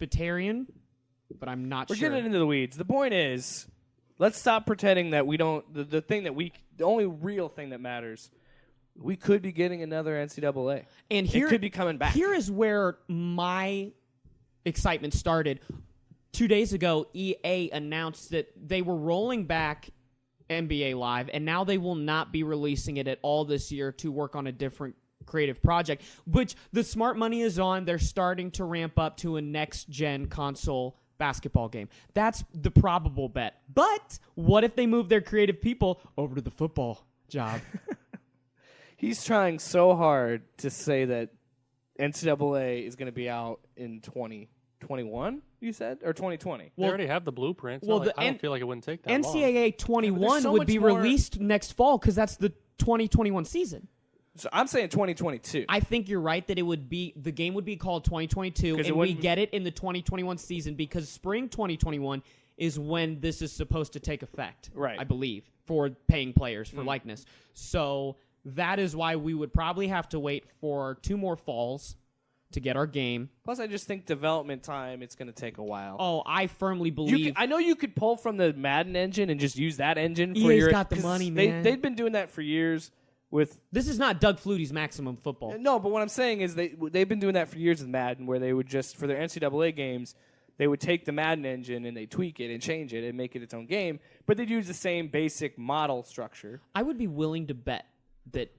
Presbyterian, but I'm not We're sure. getting into the weeds. The point is, let's stop pretending that we don't. The only real thing that matters. We could be getting another NCAA. And here, it could be coming back. Here is where my excitement started. 2 days ago, EA announced that they were rolling back NBA Live, and now they will not be releasing it at all this year to work on a different creative project, which the smart money is on. They're starting to ramp up to a next-gen console basketball game. That's the probable bet. But what if they move their creative people over to the football job? He's trying so hard to say that NCAA is going to be out in 2021, you said? Or 2020? They already have the blueprint. Well, I don't feel like it wouldn't take that long. NCAA 21 would be released next fall because that's the 2021 season. So I'm saying 2022. I think you're right that the game would be called 2022, and we get it in the 2021 season because spring 2021 is when this is supposed to take effect, right? I believe, for paying players for likeness. So that is why we would probably have to wait for 2 more falls to get our game. Plus, I just think development time, it's going to take a while. Oh, I firmly believe... I know you could pull from the Madden engine and just use that engine for EA's got the money, man. They've been doing that for years with... This is not Doug Flutie's Maximum Football. No, but what I'm saying is they've been doing that for years with Madden, where they would just, for their NCAA games, they would take the Madden engine and they tweak it and change it and make it its own game, but they'd use the same basic model structure. I would be willing to bet that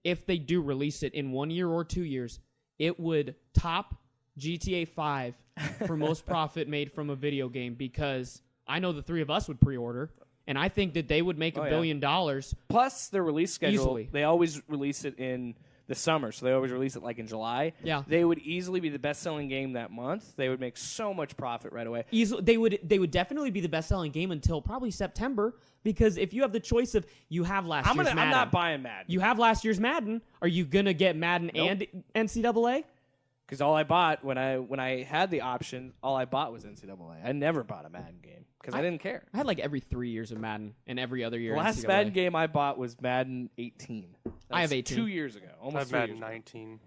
if they do release it in 1 year or 2 years, it would top GTA 5 for most profit made from a video game, because I know the 3 of us would pre-order, and I think that they would make $1 billion. Plus, their release schedule, easily. They always release it in the summer, so they always release it like in July. Yeah. They would easily be the best-selling game that month. They would make so much profit right away. They would definitely be the best-selling game until probably September, because if you have the choice of you have last year's Madden. I'm not buying Madden. You have last year's Madden. Are you going to get Madden and NCAA? Because all I bought when I had the option, all I bought was NCAA. I never bought a Madden game because I didn't care. I had like every 3 years of Madden and every other year. The last NCAA. Madden game I bought was Madden 18. I have 18. 2 years ago. Almost I have Madden 19.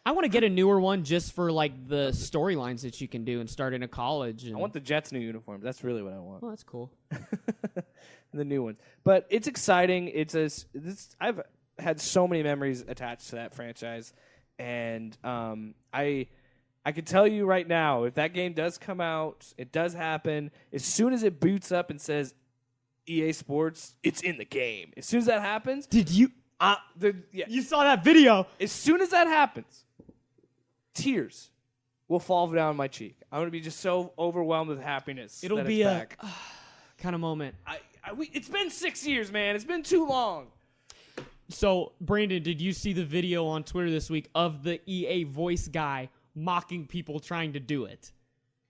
I want to get a newer one just for like the storylines that you can do and start in a college. I want the Jets' new uniforms. That's really what I want. Oh, that's cool. The new ones. But it's exciting. I've had so many memories attached to that franchise. And I can tell you right now, if that game does come out, it does happen, as soon as it boots up and says EA Sports, it's in the game. As soon as that happens... Did you... You saw that video. As soon as that happens, tears will fall down my cheek. I'm going to be just so overwhelmed with happiness. It'll be a kind of moment. It's been 6 years, man. It's been too long. So, Brandon, did you see the video on Twitter this week of the EA voice guy mocking people trying to do it?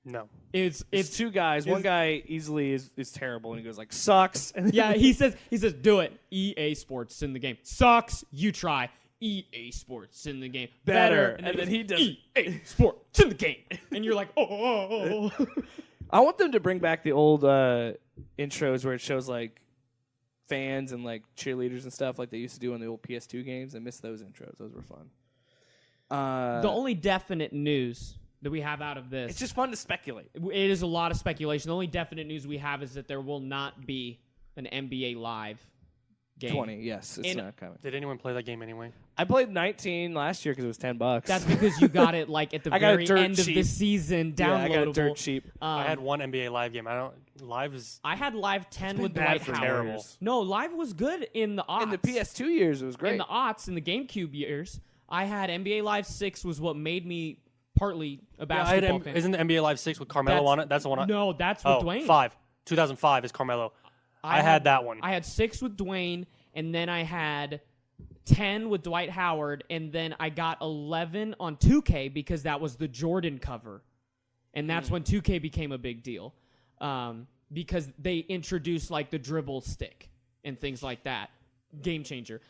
No. It's 2 guys. One guy easily is terrible, and he goes like, sucks. Yeah, he says, do it. EA Sports in the game. Sucks. You try. EA Sports in the game. Better. And then he does EA Sports in the game. And you're like, oh. I want them to bring back the old intros where it shows like fans and like cheerleaders and stuff like they used to do on the old PS2 games. I miss those intros. Those were fun. The only definite news that we have out of this... It's just fun to speculate. It is a lot of speculation. The only definite news we have is that there will not be an NBA Live game. 20, yes. It's not coming. Did anyone play that game anyway? I played 19 last year because it was $10. That's because you got it like at the very end of the season, downloadable. Yeah, I got it dirt cheap. I had one NBA Live game. I had Live 10 with bad Dwight for Howard. terrible. No, Live was good in the aughts. In the PS2 years, it was great. In the aughts, in the GameCube years, I had NBA Live 6 was what made me partly a basketball fan. Isn't the NBA Live 6 with Carmelo on it? That's the one. No, that's with Dwayne. 2005 is Carmelo. I had that one. I had 6 with Dwayne, and then I had 10 with Dwight Howard, and then I got 11 on 2K because that was the Jordan cover. And that's when 2K became a big deal because they introduced like the dribble stick and things like that. Game changer.